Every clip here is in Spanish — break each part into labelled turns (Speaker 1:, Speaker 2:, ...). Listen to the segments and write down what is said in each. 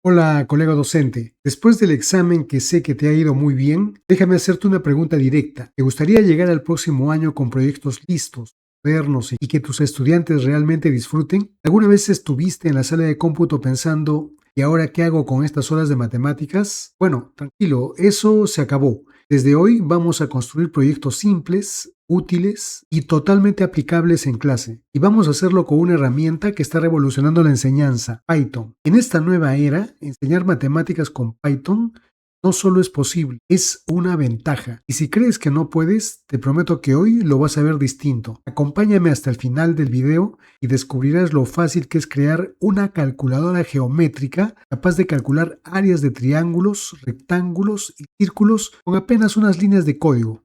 Speaker 1: Hola, colega docente. Después del examen que sé que te ha ido muy bien, déjame hacerte una pregunta directa. ¿Te gustaría llegar al próximo año con proyectos listos, modernos y que tus estudiantes realmente disfruten? ¿Alguna vez estuviste en la sala de cómputo pensando, ¿y ahora qué hago con estas horas de matemáticas? Bueno, tranquilo, eso se acabó. Desde hoy vamos a construir proyectos simples, útiles y totalmente aplicables en clase. Y vamos a hacerlo con una herramienta que está revolucionando la enseñanza, Python. En esta nueva era, enseñar matemáticas con Python no solo es posible, es una ventaja. Y si crees que no puedes, te prometo que hoy lo vas a ver distinto. Acompáñame hasta el final del video y descubrirás lo fácil que es crear una calculadora geométrica capaz de calcular áreas de triángulos, rectángulos y círculos con apenas unas líneas de código.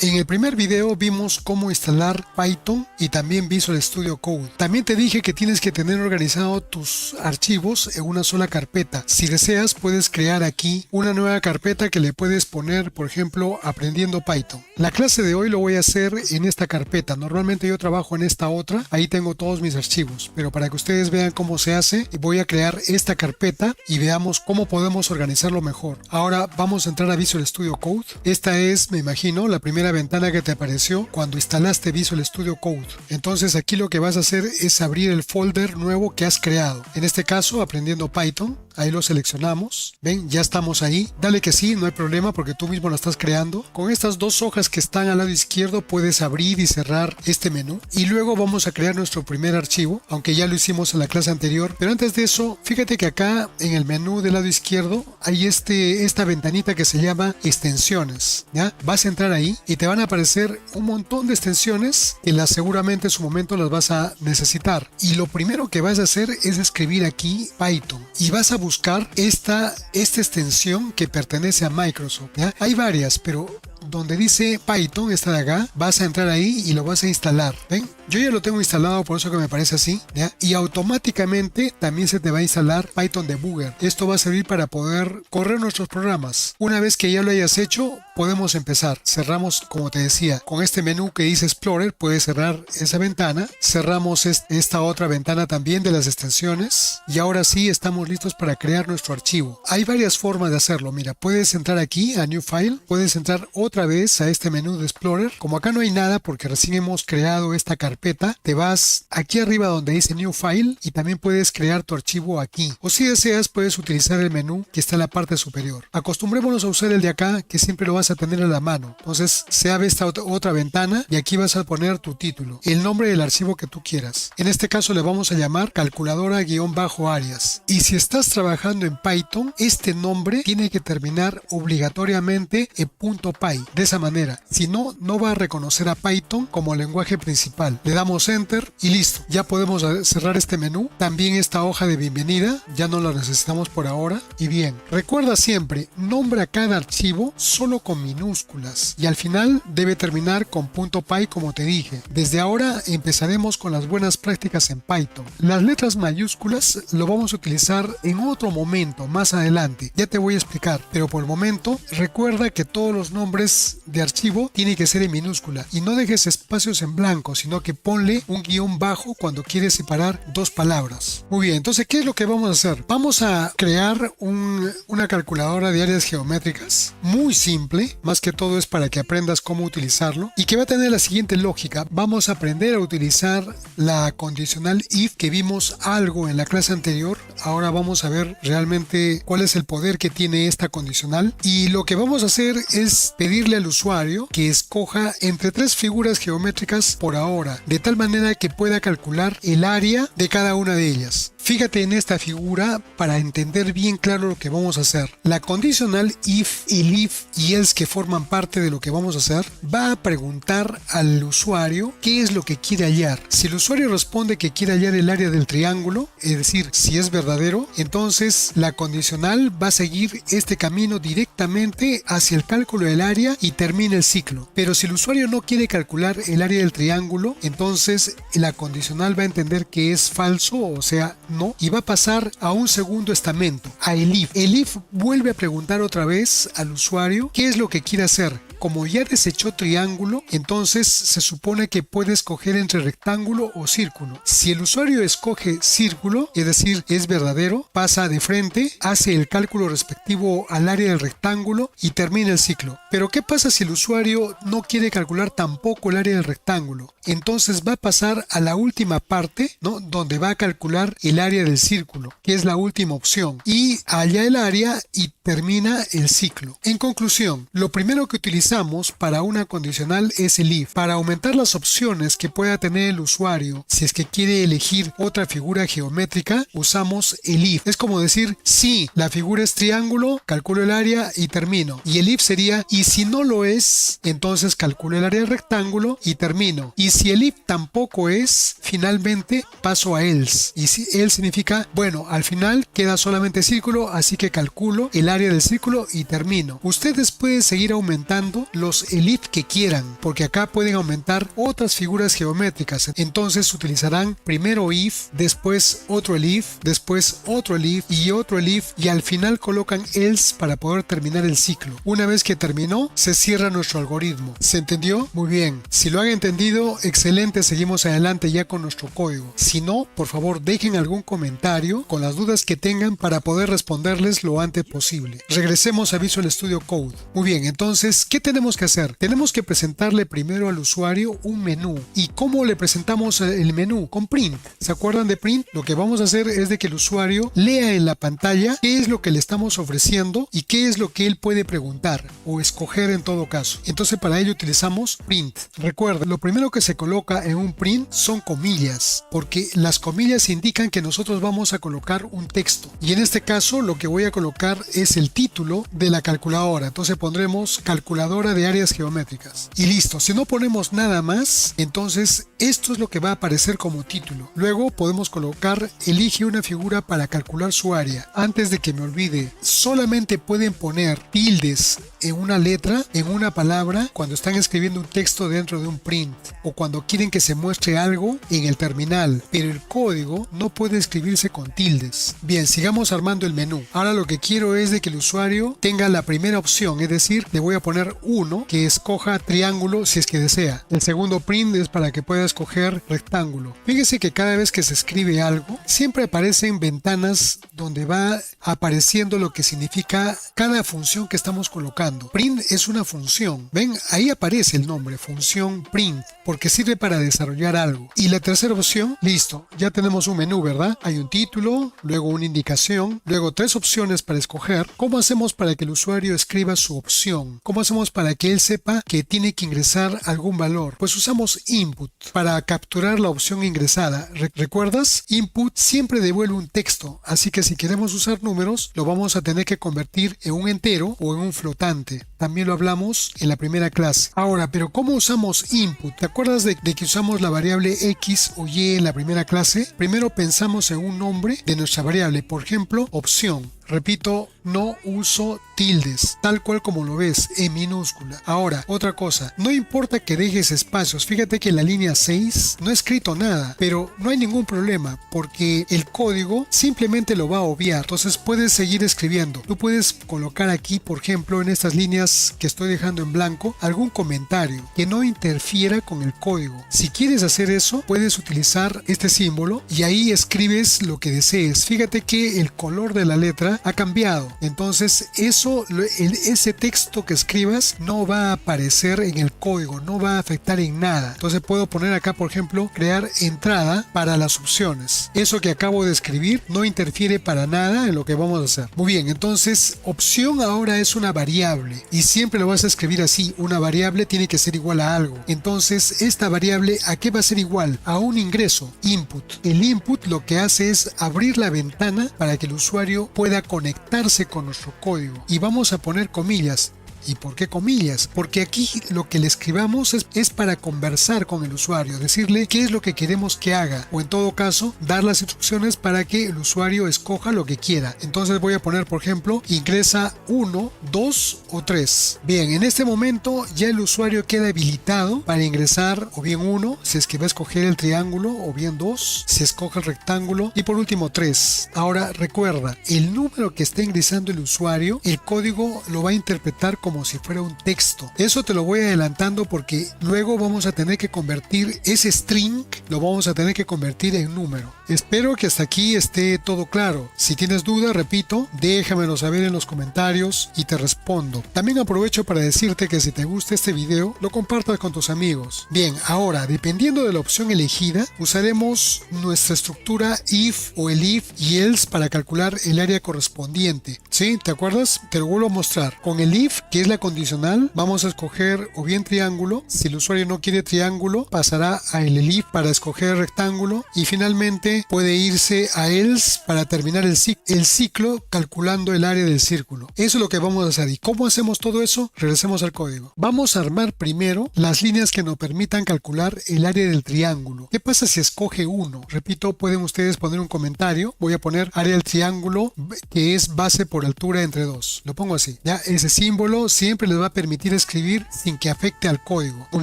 Speaker 1: En el primer video vimos cómo instalar Python y también Visual Studio Code. También te dije que tienes que tener organizado tus archivos en una sola carpeta. Si deseas, puedes crear aquí una nueva carpeta que le puedes poner, por ejemplo, Aprendiendo Python. La clase de hoy lo voy a hacer en esta carpeta. Normalmente yo trabajo en esta otra. Ahí tengo todos mis archivos. Pero para que ustedes vean cómo se hace, voy a crear esta carpeta y veamos cómo podemos organizarlo mejor. Ahora vamos a entrar a Visual Studio Code. Esta es, me imagino, la primera ventana que te apareció cuando instalaste Visual Studio Code. Entonces aquí lo que vas a hacer es abrir el folder nuevo que has creado. En este caso, Aprendiendo Python. Ahí lo seleccionamos. Ven, ya estamos ahí. Dale que sí, no hay problema porque tú mismo lo estás creando. Con estas dos hojas que están al lado izquierdo puedes abrir y cerrar este menú. Y luego vamos a crear nuestro primer archivo, aunque ya lo hicimos en la clase anterior. Pero antes de eso, fíjate que acá en el menú del lado izquierdo hay esta ventanita que se llama extensiones. ¿Ya? Vas a entrar ahí y te van a aparecer un montón de extensiones que seguramente en su momento las vas a necesitar. Y lo primero que vas a hacer es escribir aquí Python. Y vas a buscar esta extensión que pertenece a Microsoft, ¿ya? Hay varias, pero donde dice Python, esta de acá, vas a entrar ahí y lo vas a instalar. ¿Ven? Yo ya lo tengo instalado, por eso que me parece así, ¿ya? Y automáticamente también se te va a instalar Python Debugger. Esto va a servir para poder correr nuestros programas. Una vez que ya lo hayas hecho, podemos empezar. Cerramos, como te decía, con este menú que dice Explorer, puedes cerrar esa ventana. Cerramos esta otra ventana también de las extensiones. Y ahora sí estamos listos para crear nuestro archivo. Hay varias formas de hacerlo. Mira, puedes entrar aquí a New File, puedes entrar otra vez a este menú de Explorer. Como acá no hay nada porque recién hemos creado esta carpeta, te vas aquí arriba donde dice New File y también puedes crear tu archivo aquí. O si deseas, puedes utilizar el menú que está en la parte superior. Acostumbrémonos a usar el de acá, que siempre lo vas a tener a la mano. Entonces se abre esta otra ventana y aquí vas a poner tu título, el nombre del archivo que tú quieras. En este caso le vamos a llamar calculadora-áreas. Y si estás trabajando en Python, este nombre tiene que terminar obligatoriamente en .py. De esa manera, si no, no va a reconocer a Python como lenguaje principal. Le damos Enter y listo. Ya podemos cerrar este menú. También esta hoja de bienvenida, ya no la necesitamos por ahora. Y bien, recuerda siempre, nombra cada archivo solo con minúsculas. Y al final debe terminar con .py como te dije. Desde ahora empezaremos con las buenas prácticas en Python. Las letras mayúsculas lo vamos a utilizar en otro momento, más adelante. Ya te voy a explicar. Pero por el momento, recuerda que todos los nombres de archivo tienen que ser en minúscula. Y no dejes espacios en blanco, sino que ponle un guión bajo cuando quieres separar dos palabras. Muy bien, entonces, ¿qué es lo que vamos a hacer? Vamos a crear una calculadora de áreas geométricas muy simple, más que todo es para que aprendas cómo utilizarlo y que va a tener la siguiente lógica. Vamos a aprender a utilizar la condicional if que vimos algo en la clase anterior. Ahora vamos a ver realmente cuál es el poder que tiene esta condicional y lo que vamos a hacer es pedirle al usuario que escoja entre tres figuras geométricas por ahora, de tal manera que pueda calcular el área de cada una de ellas. Fíjate en esta figura para entender bien claro lo que vamos a hacer. La condicional if, el if y else que forman parte de lo que vamos a hacer va a preguntar al usuario qué es lo que quiere hallar. Si el usuario responde que quiere hallar el área del triángulo, es decir, si es verdadero, entonces la condicional va a seguir este camino directamente hacia el cálculo del área y termina el ciclo. Pero si el usuario no quiere calcular el área del triángulo, entonces la condicional va a entender que es falso, o sea, no, y va a pasar a un segundo estamento, a el if. El if vuelve a preguntar otra vez al usuario qué es lo que quiere hacer. como ya desechó triángulo, entonces se supone que puede escoger entre rectángulo o círculo. Si el usuario escoge círculo, es decir, es verdadero, pasa de frente, hace el cálculo respectivo al área del rectángulo y termina el ciclo. Pero ¿qué pasa si el usuario no quiere calcular tampoco el área del rectángulo? Entonces va a pasar a la última parte, ¿no?, donde va a calcular el área del círculo, que es la última opción, y allá el área y termina el ciclo. En conclusión, lo primero que utilizamos para una condicional es el if. Para aumentar las opciones que pueda tener el usuario, si es que quiere elegir otra figura geométrica, usamos el if. Es como decir, si la figura es triángulo, calculo el área y termino. Y el if sería, y si no lo es, entonces calculo el área del rectángulo y termino. Y si el if tampoco es, finalmente paso a else. Y si else significa, bueno, al final queda solamente círculo, así que calculo el área del círculo y termino. Ustedes pueden seguir aumentando los elif que quieran, porque acá pueden aumentar otras figuras geométricas. Entonces utilizarán primero if, después otro elif, después otro elif y otro elif, y al final colocan else para poder terminar el ciclo. Una vez que terminó, se cierra nuestro algoritmo. ¿Se entendió? Muy bien. Si lo han entendido, excelente, seguimos adelante ya con nuestro código. Si no, por favor dejen algún comentario con las dudas que tengan para poder responderles lo antes posible. Regresemos a Visual Studio Code. Muy bien, entonces, ¿qué tenemos que hacer? Tenemos que presentarle primero al usuario un menú. ¿Y cómo le presentamos el menú? Con print. ¿Se acuerdan de print? Lo que vamos a hacer es de que el usuario lea en la pantalla qué es lo que le estamos ofreciendo y qué es lo que él puede preguntar o escoger en todo caso. Entonces, para ello utilizamos print. Recuerda, lo primero que se coloca en un print son comillas, porque las comillas indican que nosotros vamos a colocar un texto. Y en este caso, lo que voy a colocar es el título de la calculadora. Entonces pondremos calculadora de áreas geométricas. Y listo. Si no ponemos nada más, entonces esto es lo que va a aparecer como título. Luego podemos colocar elige una figura para calcular su área. Antes de que me olvide, solamente pueden poner tildes en una letra, en una palabra, cuando están escribiendo un texto dentro de un print o cuando quieren que se muestre algo en el terminal, pero el código no puede escribirse con tildes. Bien, sigamos armando el menú. Ahora lo que quiero es de que el usuario tenga la primera opción, es decir, le voy a poner 1, que escoja triángulo si es que desea. El segundo print es para que pueda escoger rectángulo. Fíjese que cada vez que se escribe algo, siempre aparecen ventanas donde va apareciendo lo que significa cada función que estamos colocando. Print es una función. Ven, ahí aparece el nombre, función print, porque sirve para desarrollar algo. Y la tercera opción, listo, ya tenemos un menú, ¿verdad? Hay un título, luego una indicación, luego 3 opciones para escoger. ¿Cómo hacemos para que el usuario escriba su opción? ¿Cómo hacemos para que él sepa que tiene que ingresar algún valor? Pues usamos input para capturar la opción ingresada. ¿Recuerdas? Input siempre devuelve un texto, así que si queremos usar números, lo vamos a tener que convertir en un entero o en un flotante. También lo hablamos en la primera clase. Ahora, ¿pero cómo usamos input? ¿Te acuerdas de que usamos la variable X o Y en la primera clase? Primero pensamos en un nombre de nuestra variable, por ejemplo, opción. Repito, no uso tildes, tal cual como lo ves, en minúscula. Ahora, otra cosa, no importa que dejes espacios. Fíjate que en la línea 6 no he escrito nada, pero no hay ningún problema porque el código simplemente lo va a obviar. Entonces puedes seguir escribiendo. Tú puedes colocar aquí, por ejemplo, en estas líneas que estoy dejando en blanco, algún comentario que no interfiera con el código. Si quieres hacer eso, puedes utilizar este símbolo y ahí escribes lo que desees. Fíjate que el color de la letra ha cambiado. Entonces ese texto que escribas no va a aparecer en el código, no va a afectar en nada. Entonces puedo poner acá, por ejemplo, crear entrada para las opciones. Eso que acabo de escribir no interfiere para nada en lo que vamos a hacer. Muy bien, entonces opción ahora es una variable y siempre lo vas a escribir así. Una variable tiene que ser igual a algo. Entonces esta variable, ¿a qué va a ser igual? A un ingreso, input. El input lo que hace es abrir la ventana para que el usuario pueda conectarse con nuestro código y vamos a poner comillas. ¿Y por qué comillas? Porque aquí lo que le escribamos es para conversar con el usuario, decirle qué es lo que queremos que haga o en todo caso dar las instrucciones para que el usuario escoja lo que quiera. Entonces voy a poner, por ejemplo, ingresa 1, 2 o 3. Bien, en este momento ya el usuario queda habilitado para ingresar o bien 1 si es que va a escoger el triángulo o bien 2 si escoge el rectángulo y por último 3. Ahora recuerda, el número que está ingresando el usuario, el código lo va a interpretar como como si fuera un texto. Eso te lo voy adelantando porque luego vamos a tener que convertir ese string, lo vamos a tener que convertir en número. Espero que hasta aquí esté todo claro. Si tienes duda, repito, déjamelo saber en los comentarios y te respondo. También aprovecho para decirte que si te gusta este video, lo compartas con tus amigos. Bien, ahora, dependiendo de la opción elegida, usaremos nuestra estructura if o el if y else para calcular el área correspondiente. ¿Sí? ¿Te acuerdas? Te lo vuelvo a mostrar. Con el if, que es la condicional, vamos a escoger o bien triángulo. Si el usuario no quiere triángulo, pasará a el if para escoger rectángulo y finalmente puede irse a else para terminar el ciclo calculando el área del círculo. Eso es lo que vamos a hacer. ¿Y cómo hacemos todo eso? Regresemos al código. Vamos a armar primero las líneas que nos permitan calcular el área del triángulo. ¿Qué pasa si escoge uno? Repito, pueden ustedes poner un comentario. Voy a poner área del triángulo que es base por altura entre 2. Lo pongo así. Ya ese símbolo siempre les va a permitir escribir sin que afecte al código. Muy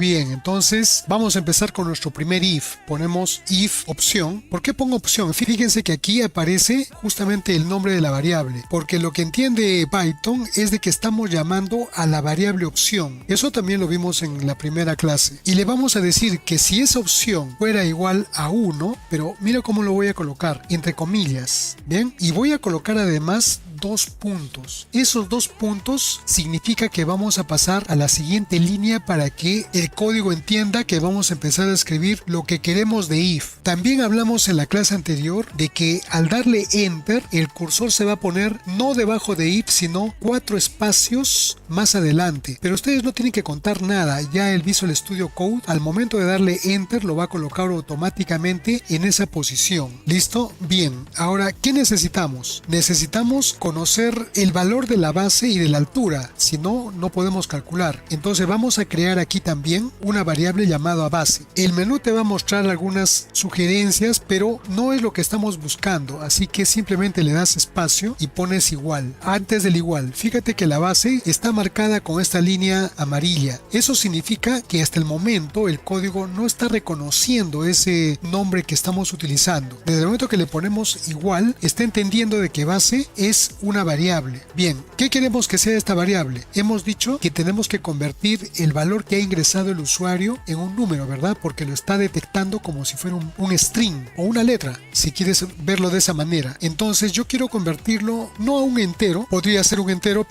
Speaker 1: bien, entonces vamos a empezar con nuestro primer if. Ponemos if opción. ¿Por qué pongo opción? Fíjense que aquí aparece justamente el nombre de la variable, porque lo que entiende Python es de que estamos llamando a la variable opción. Eso también lo vimos en la primera clase. Y le vamos a decir que si esa opción fuera igual a 1, pero mira cómo lo voy a colocar, entre comillas. Bien, y voy a colocar además 2 puntos. Esos 2 puntos significa que vamos a pasar a la siguiente línea para que el código entienda que vamos a empezar a escribir lo que queremos de if. También hablamos en la clase anterior de que al darle enter el cursor se va a poner no debajo de if sino 4 espacios más adelante, pero ustedes no tienen que contar nada. Ya el Visual Studio Code al momento de darle enter lo va a colocar automáticamente en esa posición. ¿Listo? Bien, ahora ¿qué necesitamos? Necesitamos conocer el valor de la base y de la altura, si no, no podemos calcular. Entonces vamos a crear aquí también una variable llamada base. El menú te va a mostrar algunas sugerencias, pero no es lo que estamos buscando, así que simplemente le das espacio y pones igual. Antes del igual, fíjate que la base está marcada con esta línea amarilla. Eso significa que hasta el momento el código no está reconociendo ese nombre que estamos utilizando. Desde el momento que le ponemos igual, está entendiendo de que base es una variable. Bien, ¿qué queremos que sea esta variable? Hemos dicho que tenemos que convertir el valor que ha ingresado el usuario en un número, ¿verdad? Porque lo está detectando como si fuera un string o una letra, si quieres verlo de esa manera. Entonces yo quiero convertirlo no a un entero, podría ser un entero,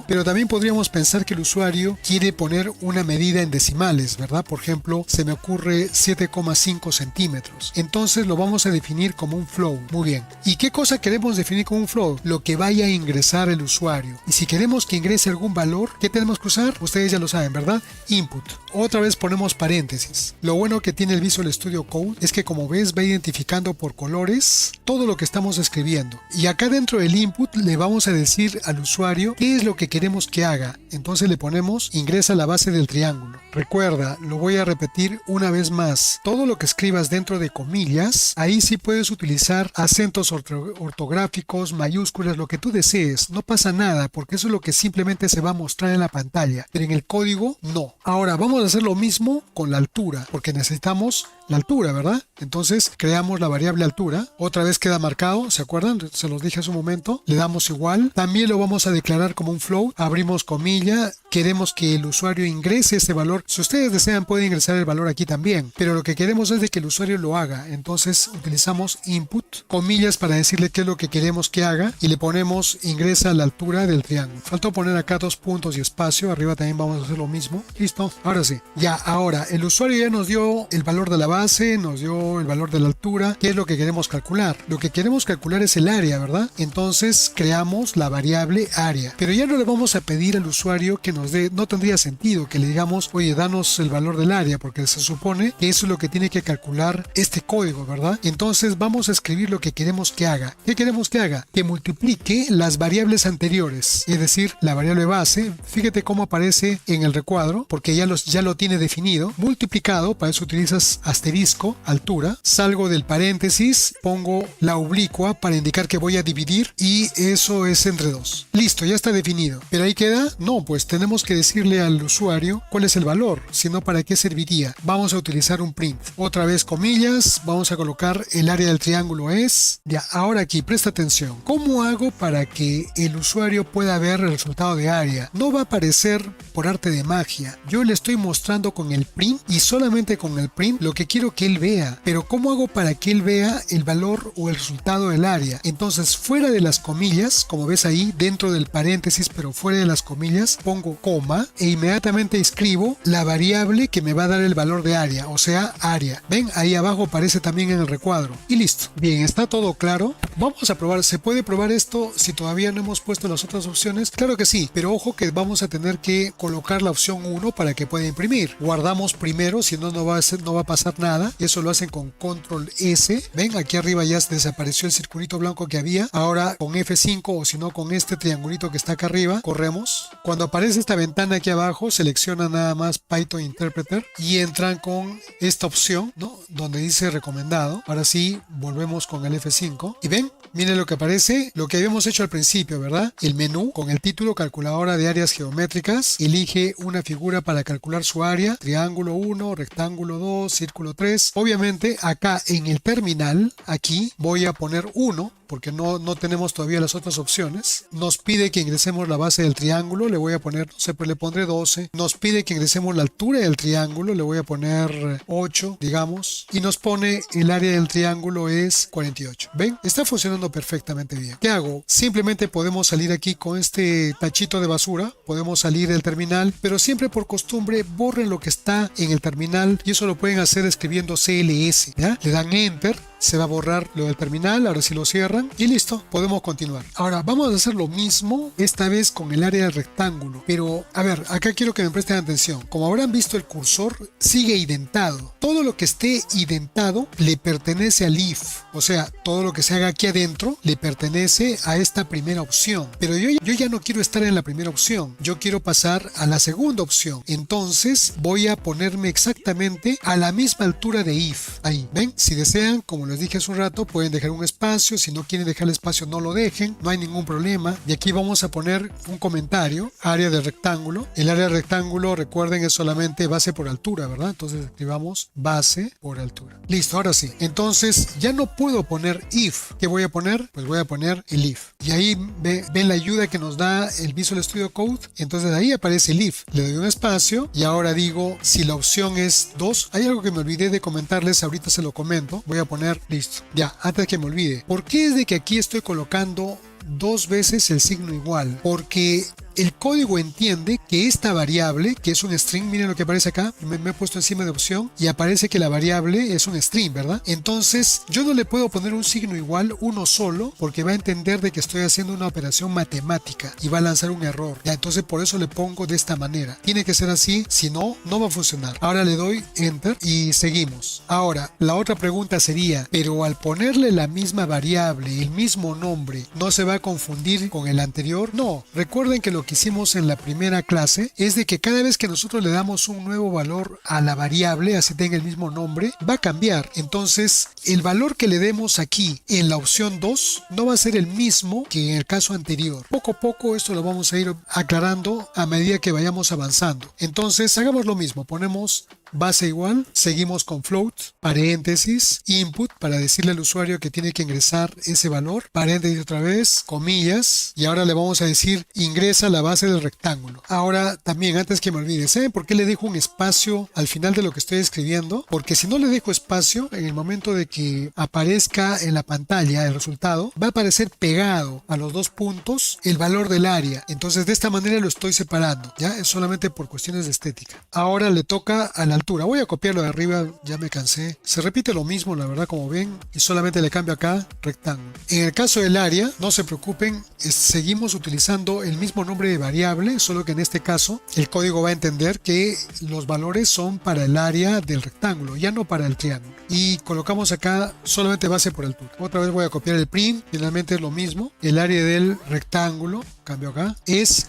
Speaker 1: pero también podríamos pensar que el usuario quiere poner una medida en decimales, ¿verdad? Por ejemplo, se me ocurre 7,5 centímetros. Entonces lo vamos a definir como un float. Muy bien. ¿Y qué cosa queremos definir como un float? Lo que vaya a ingresar el usuario. Y si queremos que ingrese algún valor, ¿qué tenemos que usar? Ustedes ya lo saben, ¿verdad? Input. Otra vez ponemos paréntesis. Lo bueno que tiene el Visual Studio Code es que, como ves, va identificando por colores todo lo que estamos escribiendo. Y acá dentro del input le vamos a decir al usuario qué es lo que queremos que haga. Entonces le ponemos ingresa a la base del triángulo. Recuerda, lo voy a repetir una vez más. Todo lo que escribas dentro de comillas, ahí sí puedes utilizar acentos ortográficos, mayúsculas, lo que tú desees. No pasa nada, porque eso es lo que simplemente se va a mostrar en la pantalla. Pero en el código, no. Ahora vamos a hacer lo mismo con la altura, porque necesitamos la altura, ¿verdad? Entonces creamos la variable altura. Otra vez queda marcado, ¿se acuerdan? Se los dije hace un momento. Le damos igual. También lo vamos a declarar como un float. Abrimos comilla. Queremos que el usuario ingrese ese valor. Si ustedes desean, pueden ingresar el valor aquí también. Pero lo que queremos es de que el usuario lo haga. Entonces utilizamos input, comillas para decirle qué es lo que queremos que haga. Y le ponemos ingresa a la altura del triángulo. Faltó poner acá 2 puntos y espacio. Arriba también vamos a hacer lo mismo. Listo. Ahora sí. Ya, ahora el usuario ya nos dio el valor de la base, nos dio el valor de la altura. ¿Qué es lo que queremos calcular? Lo que queremos calcular es el área, ¿verdad? Entonces creamos la variable área. Pero ya no le vamos a pedir al usuario que nos dé, no tendría sentido que le digamos, oye, danos el valor del área, porque se supone que eso es lo que tiene que calcular este código, ¿verdad? Entonces vamos a escribir lo que queremos que haga. ¿Qué queremos que haga? Que multiplique las variables anteriores, es decir, la variable base. Fíjate cómo aparece en el recuadro, porque ya lo tiene definido. Multiplicado, para eso utilizas asterisco, altura. Salgo del paréntesis, pongo la oblicua para indicar que voy a dividir y eso es entre 2. Listo, ya está definido. ¿Pero ahí queda? No, pues tenemos tenemos que decirle al usuario cuál es el valor, sino para qué serviría. Vamos a utilizar un print. Otra vez comillas, vamos a colocar el área del triángulo es. Ya, ahora aquí, presta atención. ¿Cómo hago para que el usuario pueda ver el resultado de área? No va a aparecer por arte de magia. Yo le estoy mostrando con el print y solamente con el print lo que quiero que él vea. Pero ¿cómo hago para que él vea el valor o el resultado del área? Entonces, fuera de las comillas, como ves ahí, dentro del paréntesis, pero fuera de las comillas, pongo coma e inmediatamente escribo la variable que me va a dar el valor de área, o sea, área. Ven, ahí abajo aparece también en el recuadro. Y listo. Bien, está todo claro. Vamos a probar. ¿Se puede probar esto si todavía no hemos puesto las otras opciones? Claro que sí, pero ojo que vamos a tener que colocar la opción 1 para que pueda imprimir. Guardamos primero, si no, no va a pasar nada. Eso lo hacen con control S. Ven, aquí arriba ya desapareció el circulito blanco que había. Ahora con F5 o si no con este triangulito que está acá arriba, corremos. Cuando aparece esta ventana aquí abajo, seleccionan nada más Python Interpreter y entran con esta opción, ¿no? Donde dice recomendado. Ahora sí, volvemos con el F5 y ven, miren lo que aparece, lo que habíamos hecho al principio, ¿verdad? El menú con el título calculadora de áreas geométricas, elige una figura para calcular su área, triángulo 1, rectángulo 2, círculo 3. Obviamente acá en el terminal, aquí voy a poner 1 porque no tenemos todavía las otras opciones. Nos pide que ingresemos la base del triángulo, le voy a poner, no sé, pues le pondré 12. Nos pide que ingresemos la altura del triángulo, le voy a poner 8, digamos. Y nos pone el área del triángulo es 48. ¿Ven? Está funcionando perfectamente bien. ¿Qué hago? Simplemente podemos salir aquí con este tachito de basura, podemos salir del terminal, pero siempre por costumbre borren lo que está en el terminal y eso lo pueden hacer escribiendo CLS, ¿ya? Le dan Enter, se va a borrar lo del terminal, ahora sí lo cierran y listo, podemos continuar. Ahora vamos a hacer lo mismo, esta vez con el área del rectángulo, pero a ver, acá quiero que me presten atención. Como habrán visto, el cursor sigue identado. Todo lo que esté identado le pertenece al if, o sea, todo lo que se haga aquí adentro le pertenece a esta primera opción, pero yo ya no quiero estar en la primera opción, yo quiero pasar a la segunda opción. Entonces voy a ponerme exactamente a la misma altura de if. Ahí, ven, si desean, como les dije hace un rato, pueden dejar un espacio. Si no quieren dejar el espacio, no lo dejen, no hay ningún problema. Y aquí vamos a poner un comentario, área del rectángulo. El área del rectángulo, recuerden, es solamente base por altura, ¿verdad? Entonces escribamos base por altura. Listo, ahora sí. Entonces ya no puedo poner if. ¿Qué voy a poner? Pues voy a poner el if. Y ahí ven la ayuda que nos da el Visual Studio Code. Entonces ahí aparece el if. Le doy un espacio y ahora digo si la opción es 2. Hay algo que me olvidé de comentarles, ahorita se lo comento. Voy a poner listo. Ya, antes que me olvide. ¿Por qué es de que aquí estoy colocando dos veces el signo igual? Porque el código entiende que esta variable, que es un string, miren lo que aparece acá, me he puesto encima de opción y aparece que la variable es un string, ¿verdad? Entonces yo no le puedo poner un signo igual, uno solo, porque va a entender de que estoy haciendo una operación matemática y va a lanzar un error. Ya, entonces por eso le pongo de esta manera. Tiene que ser así, si no, no va a funcionar. Ahora le doy Enter y seguimos. Ahora, la otra pregunta sería, pero al ponerle la misma variable, el mismo nombre, ¿no se va a confundir con el anterior? No, recuerden que lo que hicimos en la primera clase es de que cada vez que nosotros le damos un nuevo valor a la variable, así tenga el mismo nombre, va a cambiar. Entonces el valor que le demos aquí en la opción 2 no va a ser el mismo que en el caso anterior. Poco a poco esto lo vamos a ir aclarando a medida que vayamos avanzando. Entonces hagamos lo mismo, ponemos base igual, seguimos con float, paréntesis, input para decirle al usuario que tiene que ingresar ese valor, paréntesis otra vez, comillas, y ahora le vamos a decir ingresa la base del rectángulo. Ahora también, antes que me olvide, ¿saben por qué le dejo un espacio al final de lo que estoy escribiendo? Porque si no le dejo espacio, en el momento de que aparezca en la pantalla el resultado, va a aparecer pegado a los dos puntos el valor del área. Entonces de esta manera lo estoy separando, ¿ya? Es solamente por cuestiones de estética. Ahora le toca a la altura. Voy a copiarlo de arriba, ya me cansé. Se repite lo mismo, la verdad, como ven, y solamente le cambio acá rectángulo. En el caso del área, no se preocupen, seguimos utilizando el mismo nombre de variable, solo que en este caso el código va a entender que los valores son para el área del rectángulo, ya no para el triángulo. Y colocamos acá solamente base por altura. Otra vez voy a copiar el print, finalmente es lo mismo. El área del rectángulo, cambio acá, es...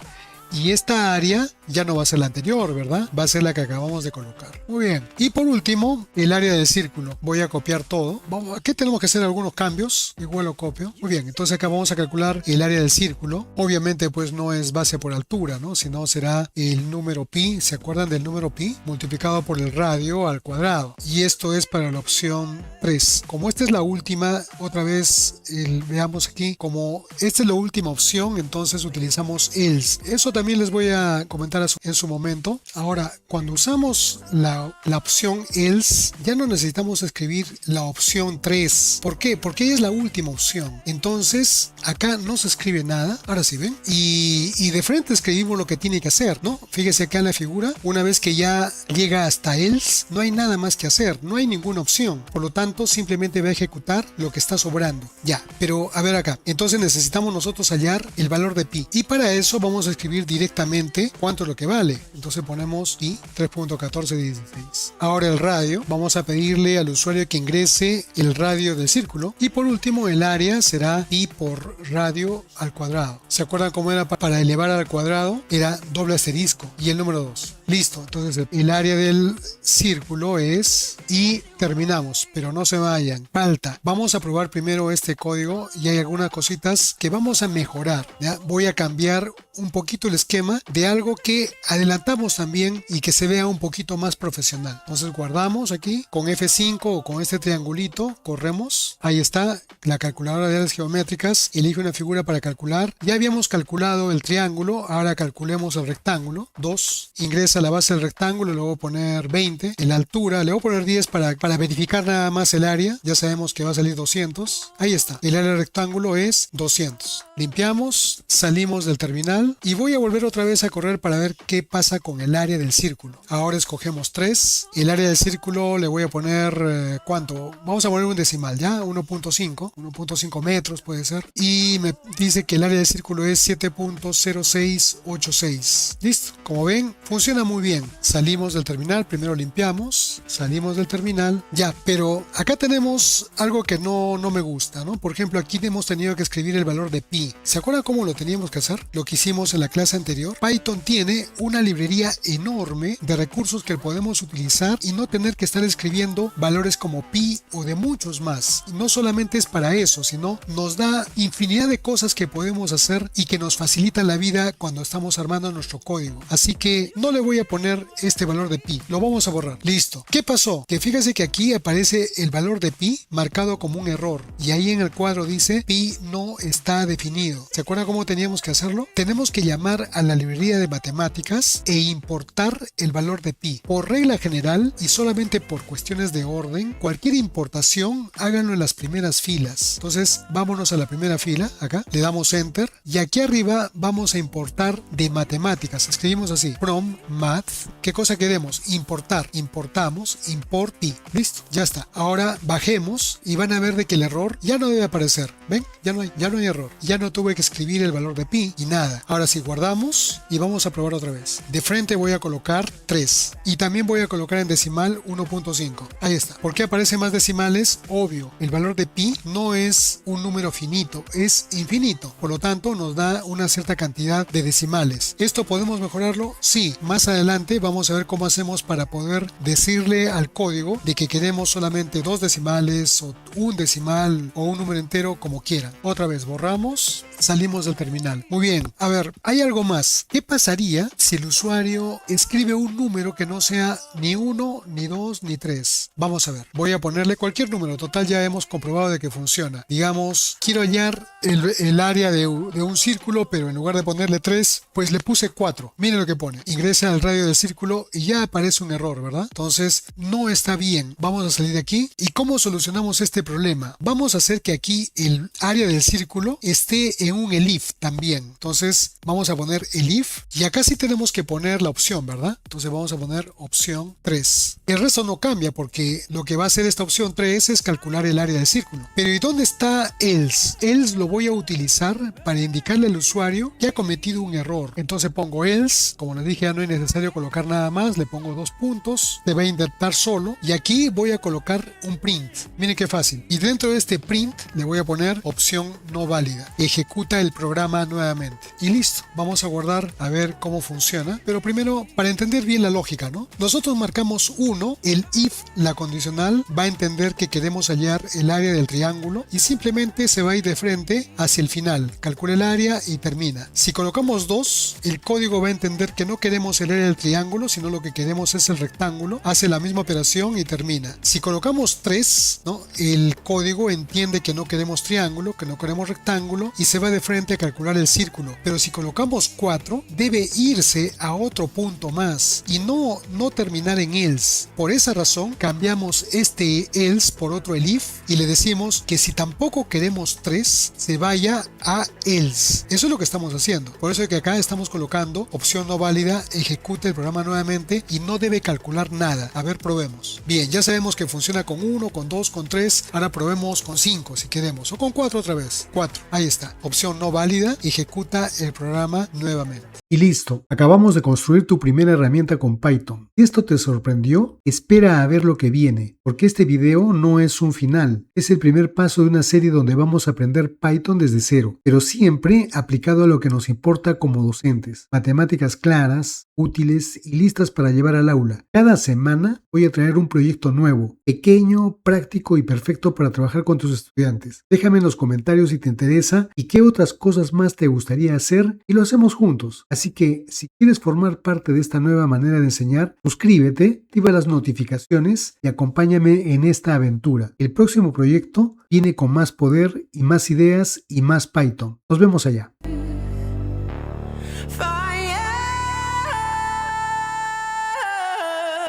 Speaker 1: Y esta área ya no va a ser la anterior, ¿verdad? Va a ser la que acabamos de colocar. Muy bien. Y por último, el área del círculo. Voy a copiar todo. Aquí tenemos que hacer algunos cambios. Igual lo copio. Muy bien. Entonces acá vamos a calcular el área del círculo. Obviamente pues no es base por altura, ¿no? Sino será el número pi. ¿Se acuerdan del número pi? Multiplicado por el radio al cuadrado. Y esto es para la opción 3. Como esta es la última, otra vez veamos aquí. Como esta es la última opción, entonces utilizamos else. Eso también les voy a comentar en su momento. Ahora, cuando usamos la opción else, ya no necesitamos escribir la opción 3. ¿Por qué? Porque ella es la última opción. Entonces, acá no se escribe nada. Ahora sí, ¿ven? Y de frente escribimos lo que tiene que hacer, ¿no? Fíjese acá en la figura. Una vez que ya llega hasta else, no hay nada más que hacer. No hay ninguna opción. Por lo tanto, simplemente va a ejecutar lo que está sobrando. Ya, pero a ver acá. Entonces necesitamos nosotros hallar el valor de pi. Y para eso vamos a escribir directamente cuánto es lo que vale. Entonces ponemos pi 3.1416. Ahora el radio. Vamos a pedirle al usuario que ingrese el radio del círculo. Y por último el área será pi por radio al cuadrado. ¿Se acuerdan cómo era para elevar al cuadrado? Era doble asterisco y el número 2. Listo, entonces el área del círculo es y terminamos, pero no se vayan, falta. Vamos a probar primero este código y hay algunas cositas que vamos a mejorar, ¿ya? Voy a cambiar un poquito el esquema de algo que adelantamos también y que se vea un poquito más profesional. Entonces guardamos aquí con F5 o con este triangulito, corremos, ahí está la calculadora de áreas geométricas, elige una figura para calcular. Ya habíamos calculado el triángulo, ahora calculemos el rectángulo, 2, ingresa a la base del rectángulo, le voy a poner 20, en la altura le voy a poner 10 para verificar nada más el área, ya sabemos que va a salir 200, ahí está, el área del rectángulo es 200, limpiamos, salimos del terminal y voy a volver otra vez a correr para ver qué pasa con el área del círculo. Ahora escogemos 3, el área del círculo le voy a poner, ¿cuánto? Vamos a poner un decimal, ¿ya? 1.5 metros puede ser, y me dice que el área del círculo es 7.0686, listo, como ven, funciona muy bien. Salimos del terminal, primero limpiamos, salimos del terminal, ya, pero acá tenemos algo que no me gusta, ¿no? Por ejemplo, aquí hemos tenido que escribir el valor de pi. ¿Se acuerdan cómo lo teníamos que hacer? Lo que hicimos en la clase anterior. Python tiene una librería enorme de recursos que podemos utilizar y no tener que estar escribiendo valores como pi o de muchos más. Y no solamente es para eso, sino nos da infinidad de cosas que podemos hacer y que nos facilitan la vida cuando estamos armando nuestro código. Así que no le voy a poner este valor de pi, lo vamos a borrar. Listo. ¿Qué pasó? Que fíjese que aquí aparece el valor de pi marcado como un error y ahí en el cuadro dice pi no está definido. ¿Se acuerdan cómo teníamos que hacerlo? Tenemos que llamar a la librería de matemáticas e importar el valor de pi. Por regla general y solamente por cuestiones de orden, cualquier importación háganlo en las primeras filas. Entonces vámonos a la primera fila, acá, le damos enter y aquí arriba vamos a importar de matemáticas. Escribimos así, from math. ¿Qué cosa queremos? Importar. Importamos, import pi. Listo, ya está. Ahora bajemos y van a ver de que el error ya no debe aparecer. ¿Ven? Ya no hay error. Ya no tuve que escribir el valor de pi y nada. Ahora sí, guardamos y vamos a probar otra vez. De frente voy a colocar 3 y también voy a colocar en decimal 1.5. Ahí está. ¿Por qué aparecen más decimales? Obvio, el valor de pi no es un número finito, es infinito. Por lo tanto, nos da una cierta cantidad de decimales. ¿Esto podemos mejorarlo? Sí. Más adelante vamos a ver cómo hacemos para poder decirle al código de que queremos solamente 2 decimales o un decimal o un número entero, como quieran. Otra vez borramos, salimos del terminal. Muy bien, a ver, hay algo más. ¿Qué pasaría si el usuario escribe un número que no sea ni 1, ni 2, ni 3? Vamos a ver, voy a ponerle cualquier número, total ya hemos comprobado de que funciona. Digamos, quiero hallar el área de un círculo, pero en lugar de ponerle 3, pues le puse 4. Miren lo que pone. Ingresa al radio del círculo y ya aparece un error, ¿verdad? Entonces, no está bien. Vamos a salir de aquí. ¿Y cómo solucionamos este problema? Vamos a hacer que aquí el área del círculo esté en un elif también. Entonces, vamos a poner elif y acá sí tenemos que poner la opción, ¿verdad? Entonces, vamos a poner opción 3. El resto no cambia porque lo que va a hacer esta opción 3 es calcular el área del círculo. Pero ¿y dónde está else? Else lo voy a utilizar para indicarle al usuario que ha cometido un error. Entonces pongo else, como les dije ya no es necesario colocar nada más, le pongo 2 puntos, se va a intentar solo y aquí voy a colocar un print. Miren qué fácil. Y dentro de este print le voy a poner opción no válida. Ejecuta el programa nuevamente. Y listo. Vamos a guardar a ver cómo cómo funciona, pero primero para entender bien la lógica, ¿no? Nosotros marcamos 1, el if, la condicional, va a entender que queremos hallar el área del triángulo y simplemente se va a ir de frente hacia el final, calcula el área y termina. Si colocamos 2, el código va a entender que no queremos el área del triángulo, sino lo que queremos es el rectángulo, hace la misma operación y termina. Si colocamos 3, ¿no? El código entiende que no queremos triángulo, que no queremos rectángulo y se va de frente a calcular el círculo. Pero si colocamos 4, debe irse a otro punto más y no terminar en else. Por esa razón cambiamos este else por otro el if y le decimos que si tampoco queremos 3, se vaya a else. Eso es lo que estamos haciendo. Por eso es que acá estamos colocando opción no válida, ejecute el programa nuevamente y no debe calcular nada. A ver, probemos. Bien, ya sabemos que funciona con 1, con 2, con 3. Ahora probemos con 5 si queremos o con 4 otra vez. 4. Ahí está. Opción no válida, ejecuta el programa nuevamente. Y listo, acabamos de construir tu primera herramienta con Python. Si esto te sorprendió, espera a ver lo que viene, porque este video no es un final, es el primer paso de una serie donde vamos a aprender Python desde cero, pero siempre aplicado a lo que nos importa como docentes. Matemáticas claras, útiles y listas para llevar al aula. Cada semana voy a traer un proyecto nuevo, pequeño, práctico y perfecto para trabajar con tus estudiantes. Déjame en los comentarios si te interesa y qué otras cosas más te gustaría hacer y lo hacemos juntos. Así que si quieres formar parte de esta nueva manera de enseñar, suscríbete, activa las notificaciones y acompáñame en esta aventura. El próximo proyecto viene con más poder y más ideas y más Python. Nos vemos allá.